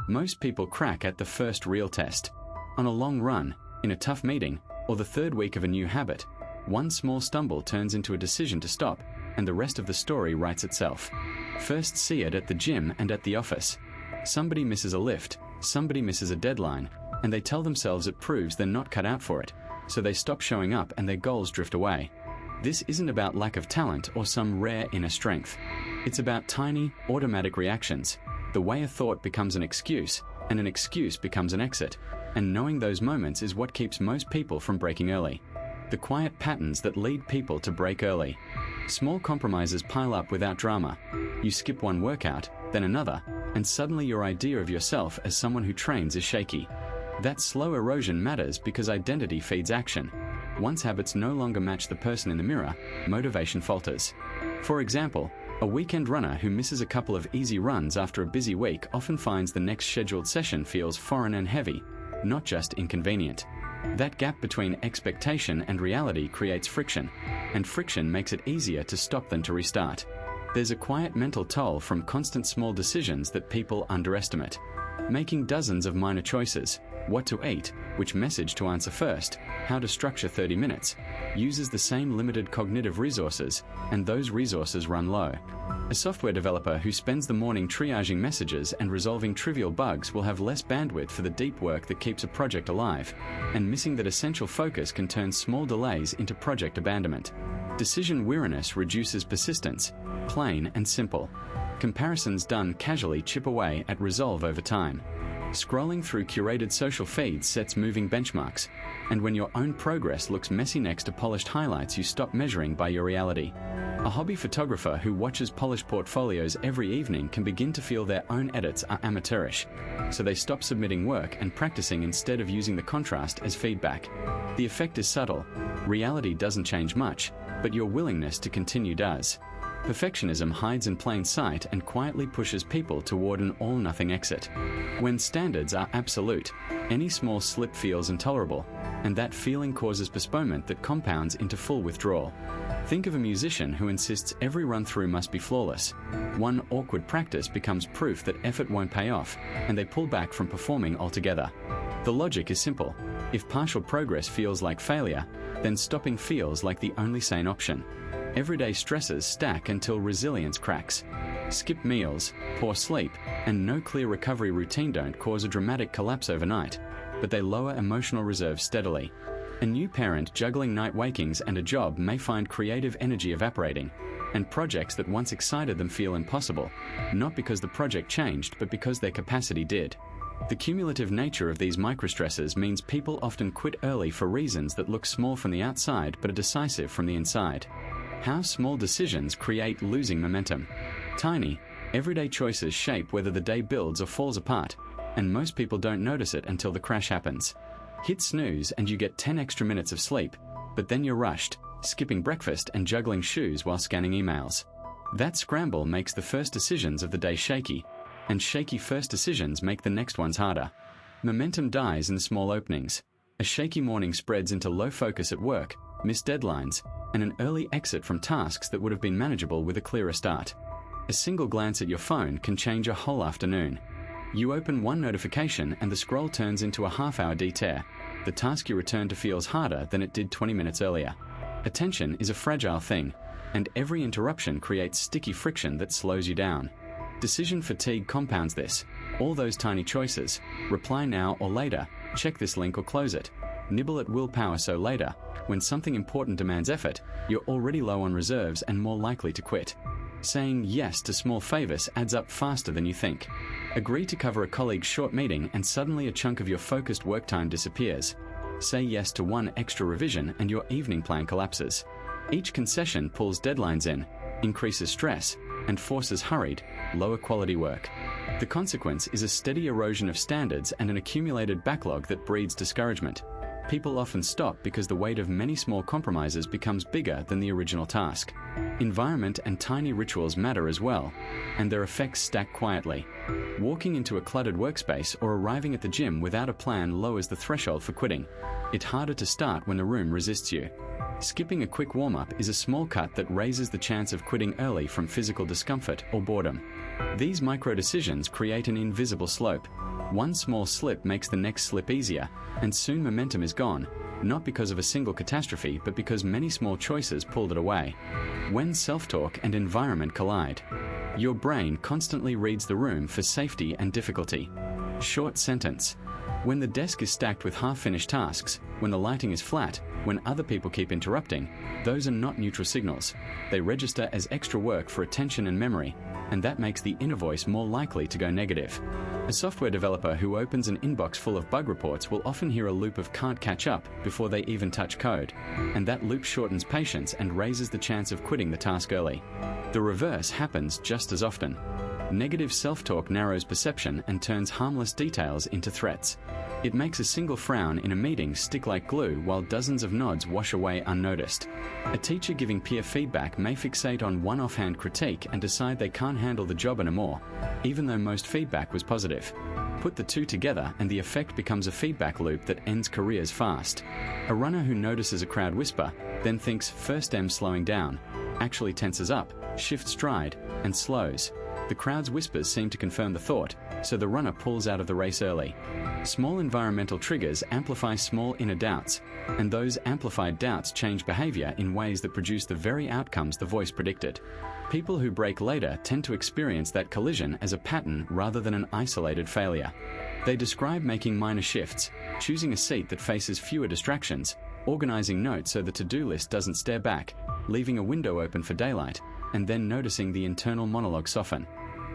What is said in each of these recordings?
Most people crack at the first real test. On a long run, in a tough meeting, or the third week of a new habit, one small stumble turns into a decision to stop, and the rest of the story writes itself. First see it at the gym and at the office. Somebody misses a lift, somebody misses a deadline, and they tell themselves it proves they're not cut out for it, so they stop showing up and their goals drift away. This isn't about lack of talent or some rare inner strength. It's about tiny, automatic reactions, the way a thought becomes an excuse, and an excuse becomes an exit, and knowing those moments is what keeps most people from breaking early. The quiet patterns that lead people to break early. Small compromises pile up without drama. You skip one workout, then another, and suddenly your idea of yourself as someone who trains is shaky. That slow erosion matters because identity feeds action. Once habits no longer match the person in the mirror, motivation falters. For example, a weekend runner who misses a couple of easy runs after a busy week often finds the next scheduled session feels foreign and heavy, not just inconvenient. That gap between expectation and reality creates friction, and friction makes it easier to stop than to restart. There's a quiet mental toll from constant small decisions that people underestimate. Making dozens of minor choices, what to eat, which message to answer first, how to structure 30 minutes, uses the same limited cognitive resources, and those resources run low. A software developer who spends the morning triaging messages and resolving trivial bugs will have less bandwidth for the deep work that keeps a project alive, and missing that essential focus can turn small delays into project abandonment. Decision weariness reduces persistence, plain and simple. Comparisons done casually chip away at resolve over time. Scrolling through curated social feeds sets moving benchmarks, and when your own progress looks messy next to polished highlights, you stop measuring by your reality. A hobby photographer who watches polished portfolios every evening can begin to feel their own edits are amateurish, so they stop submitting work and practicing instead of using the contrast as feedback. The effect is subtle. Reality doesn't change much, but your willingness to continue does. Perfectionism hides in plain sight and quietly pushes people toward an all-nothing exit. When standards are absolute, any small slip feels intolerable, and that feeling causes postponement that compounds into full withdrawal. Think of a musician who insists every run-through must be flawless. One awkward practice becomes proof that effort won't pay off, and they pull back from performing altogether. The logic is simple. If partial progress feels like failure, then stopping feels like the only sane option. Everyday stresses stack until resilience cracks. Skipped meals, poor sleep, and no clear recovery routine don't cause a dramatic collapse overnight, but they lower emotional reserves steadily. A new parent juggling night wakings and a job may find creative energy evaporating, and projects that once excited them feel impossible, not because the project changed, but because their capacity did. The cumulative nature of these microstresses means people often quit early for reasons that look small from the outside but are decisive from the inside. How small decisions create losing momentum. Tiny, everyday choices shape whether the day builds or falls apart, and most people don't notice it until the crash happens. Hit snooze and you get 10 extra minutes of sleep, but then you're rushed, skipping breakfast and juggling shoes while scanning emails. That scramble makes the first decisions of the day shaky, and shaky first decisions make the next ones harder. Momentum dies in the small openings. A shaky morning spreads into low focus at work, missed deadlines, and an early exit from tasks that would have been manageable with a clearer start. A single glance at your phone can change a whole afternoon. You open one notification and the scroll turns into a half-hour detour. The task you return to feels harder than it did 20 minutes earlier. Attention is a fragile thing, and every interruption creates sticky friction that slows you down. Decision fatigue compounds this. All those tiny choices, reply now or later, check this link or close it, nibble at willpower so later, when something important demands effort, you're already low on reserves and more likely to quit. Saying yes to small favors adds up faster than you think. Agree to cover a colleague's short meeting and suddenly a chunk of your focused work time disappears. Say yes to one extra revision and your evening plan collapses. Each concession pulls deadlines in, increases stress, and forces hurried, lower quality work. The consequence is a steady erosion of standards and an accumulated backlog that breeds discouragement. People often stop because the weight of many small compromises becomes bigger than the original task. Environment and tiny rituals matter as well, and their effects stack quietly. Walking into a cluttered workspace or arriving at the gym without a plan lowers the threshold for quitting. It's harder to start when the room resists you. Skipping a quick warm-up is a small cut that raises the chance of quitting early from physical discomfort or boredom. These micro-decisions create an invisible slope. One small slip makes the next slip easier, and soon momentum is gone, not because of a single catastrophe, but because many small choices pulled it away. When self-talk and environment collide, your brain constantly reads the room for safety and difficulty. Short sentence. When the desk is stacked with half-finished tasks, when the lighting is flat, when other people keep interrupting, those are not neutral signals. They register as extra work for attention and memory, and that makes the inner voice more likely to go negative. A software developer who opens an inbox full of bug reports will often hear a loop of "can't catch up" before they even touch code, and that loop shortens patience and raises the chance of quitting the task early. The reverse happens just as often. Negative self-talk narrows perception and turns harmless details into threats. It makes a single frown in a meeting stick like glue while dozens of nods wash away unnoticed. A teacher giving peer feedback may fixate on one offhand critique and decide they can't handle the job anymore, even though most feedback was positive. Put the two together and the effect becomes a feedback loop that ends careers fast. A runner who notices a crowd whisper, then thinks first M slowing down, actually tenses up, shifts stride, and slows. The crowd's whispers seem to confirm the thought, so the runner pulls out of the race early. Small environmental triggers amplify small inner doubts, and those amplified doubts change behavior in ways that produce the very outcomes the voice predicted. People who break later tend to experience that collision as a pattern rather than an isolated failure. They describe making minor shifts, choosing a seat that faces fewer distractions, organizing notes so the to-do list doesn't stare back, leaving a window open for daylight, and then noticing the internal monologue soften.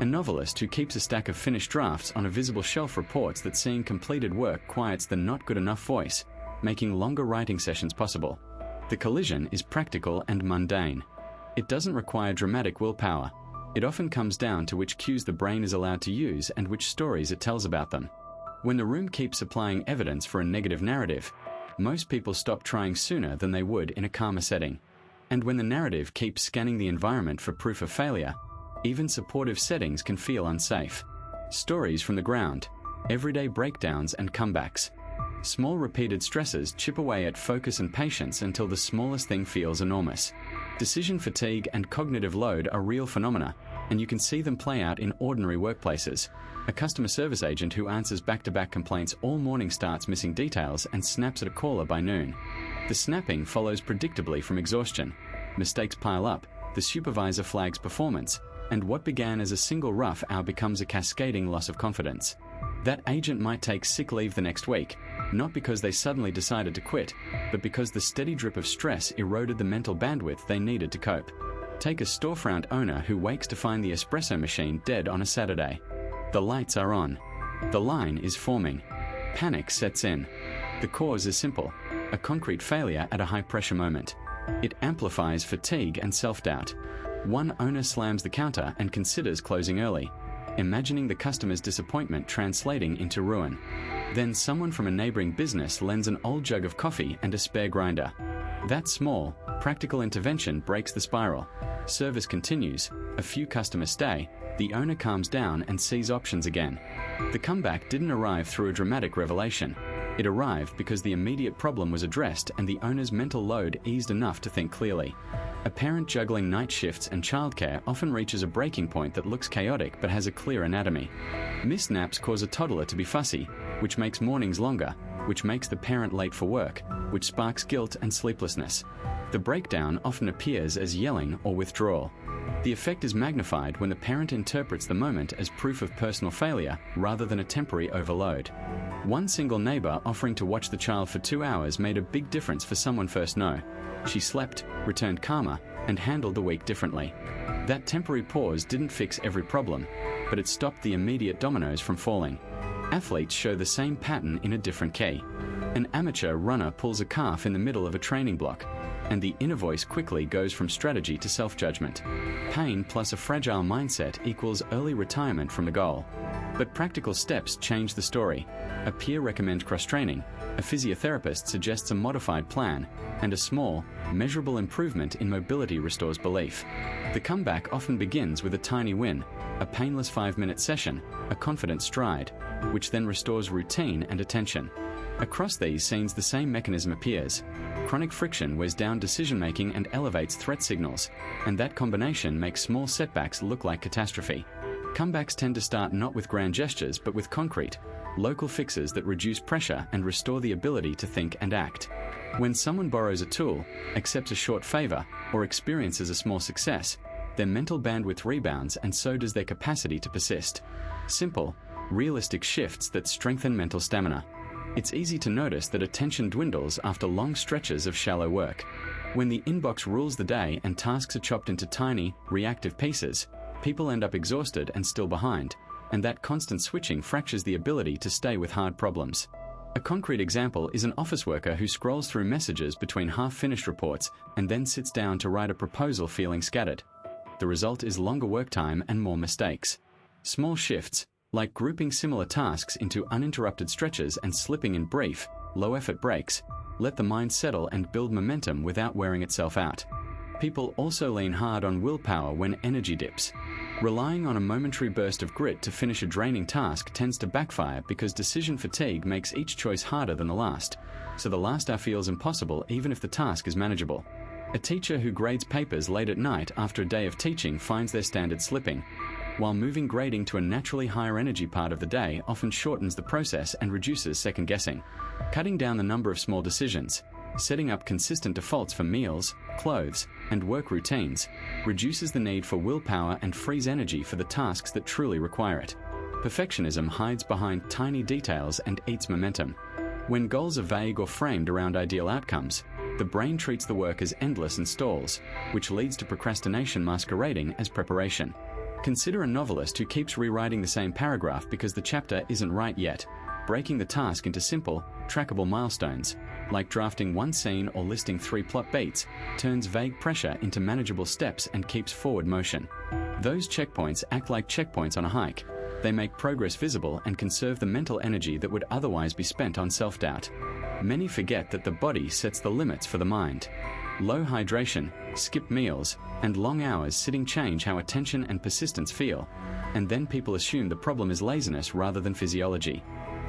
A novelist who keeps a stack of finished drafts on a visible shelf reports that seeing completed work quiets the not good enough voice, making longer writing sessions possible. The collision is practical and mundane. It doesn't require dramatic willpower. It often comes down to which cues the brain is allowed to use and which stories it tells about them. When the room keeps supplying evidence for a negative narrative, most people stop trying sooner than they would in a calmer setting. And when the narrative keeps scanning the environment for proof of failure, even supportive settings can feel unsafe. Stories from the ground, everyday breakdowns and comebacks. Small repeated stresses chip away at focus and patience until the smallest thing feels enormous. Decision fatigue and cognitive load are real phenomena, and you can see them play out in ordinary workplaces. A customer service agent who answers back-to-back complaints all morning starts missing details and snaps at a caller by noon. The snapping follows predictably from exhaustion. Mistakes pile up, the supervisor flags performance, and what began as a single rough hour becomes a cascading loss of confidence. That agent might take sick leave the next week, not because they suddenly decided to quit, but because the steady drip of stress eroded the mental bandwidth they needed to cope. Take a storefront owner who wakes to find the espresso machine dead on a Saturday. The lights are on. The line is forming. Panic sets in. The cause is simple: a concrete failure at a high-pressure moment. It amplifies fatigue and self-doubt. One owner slams the counter and considers closing early, imagining the customer's disappointment translating into ruin. Then someone from a neighboring business lends an old jug of coffee and a spare grinder. That small, practical intervention breaks the spiral. Service continues, a few customers stay, the owner calms down and sees options again. The comeback didn't arrive through a dramatic revelation. It arrived because the immediate problem was addressed and the owner's mental load eased enough to think clearly. A parent juggling night shifts and childcare often reaches a breaking point that looks chaotic but has a clear anatomy. Missed naps cause a toddler to be fussy, which makes mornings longer, which makes the parent late for work, which sparks guilt and sleeplessness. The breakdown often appears as yelling or withdrawal. The effect is magnified when the parent interprets the moment as proof of personal failure rather than a temporary overload. One single neighbor offering to watch the child for 2 hours made a big difference for someone first know. She slept, returned calmer, and handled the week differently. That temporary pause didn't fix every problem, but it stopped the immediate dominoes from falling. Athletes show the same pattern in a different key. An amateur runner pulls a calf in the middle of a training block, and the inner voice quickly goes from strategy to self-judgment. Pain plus a fragile mindset equals early retirement from the goal. But practical steps change the story. A peer recommends cross-training, a physiotherapist suggests a modified plan, and a small, measurable improvement in mobility restores belief. The comeback often begins with a tiny win, a painless 5-minute session, a confident stride, which then restores routine and attention. Across these scenes, the same mechanism appears. Chronic friction wears down decision-making and elevates threat signals, and that combination makes small setbacks look like catastrophe. Comebacks tend to start not with grand gestures but with concrete, local fixes that reduce pressure and restore the ability to think and act. When someone borrows a tool, accepts a short favor, or experiences a small success, their mental bandwidth rebounds and so does their capacity to persist. Simple, realistic shifts that strengthen mental stamina. It's easy to notice that attention dwindles after long stretches of shallow work. When the inbox rules the day and tasks are chopped into tiny, reactive pieces, people end up exhausted and still behind, and that constant switching fractures the ability to stay with hard problems. A concrete example is an office worker who scrolls through messages between half-finished reports and then sits down to write a proposal feeling scattered. The result is longer work time and more mistakes. Small shifts, like grouping similar tasks into uninterrupted stretches and slipping in brief, low-effort breaks, let the mind settle and build momentum without wearing itself out. People also lean hard on willpower when energy dips. Relying on a momentary burst of grit to finish a draining task tends to backfire because decision fatigue makes each choice harder than the last, so the last hour feels impossible even if the task is manageable. A teacher who grades papers late at night after a day of teaching finds their standards slipping, while moving grading to a naturally higher energy part of the day often shortens the process and reduces second guessing. Cutting down the number of small decisions, setting up consistent defaults for meals, clothes, and work routines, reduces the need for willpower and frees energy for the tasks that truly require it. Perfectionism hides behind tiny details and eats momentum. When goals are vague or framed around ideal outcomes, the brain treats the work as endless and stalls, which leads to procrastination masquerading as preparation. Consider a novelist who keeps rewriting the same paragraph because the chapter isn't right yet, breaking the task into simple, trackable milestones, like drafting one scene or listing 3 plot beats, turns vague pressure into manageable steps and keeps forward motion. Those checkpoints act like checkpoints on a hike. They make progress visible and conserve the mental energy that would otherwise be spent on self-doubt. Many forget that the body sets the limits for the mind. Low hydration, skipped meals, and long hours sitting change how attention and persistence feel, and then people assume the problem is laziness rather than physiology.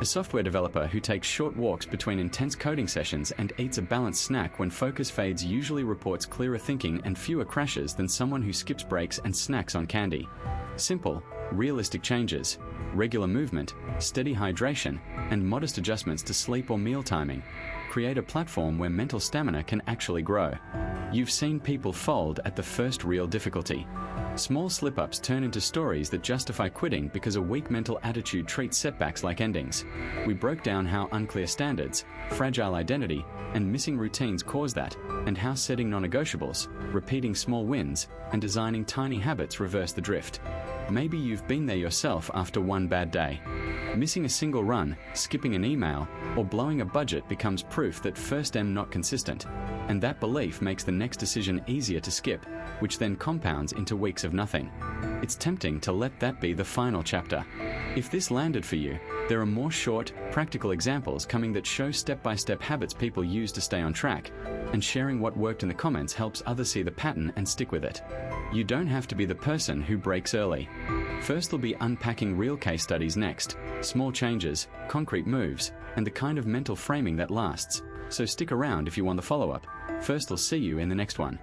A software developer who takes short walks between intense coding sessions and eats a balanced snack when focus fades usually reports clearer thinking and fewer crashes than someone who skips breaks and snacks on candy. Simple, realistic changes, regular movement, steady hydration, and modest adjustments to sleep or meal timing create a platform where mental stamina can actually grow. You've seen people fold at the first real difficulty. Small slip-ups turn into stories that justify quitting because a weak mental attitude treats setbacks like endings. We broke down how unclear standards, fragile identity, and missing routines cause that, and how setting non-negotiables, repeating small wins, and designing tiny habits reverse the drift. Maybe you've been there yourself after one bad day. Missing a single run, skipping an email, or blowing a budget becomes proof that first not consistent, and that belief makes the next decision easier to skip, which then compounds into weeks of nothing. It's tempting to let that be the final chapter. If this landed for you, there are more short, practical examples coming that show step-by-step habits people use to stay on track, and sharing what worked in the comments helps others see the pattern and stick with it. You don't have to be the person who breaks early. First, we'll be unpacking real case studies next, small changes, concrete moves, and the kind of mental framing that lasts. So stick around if you want the follow-up. First, I'll see you in the next one.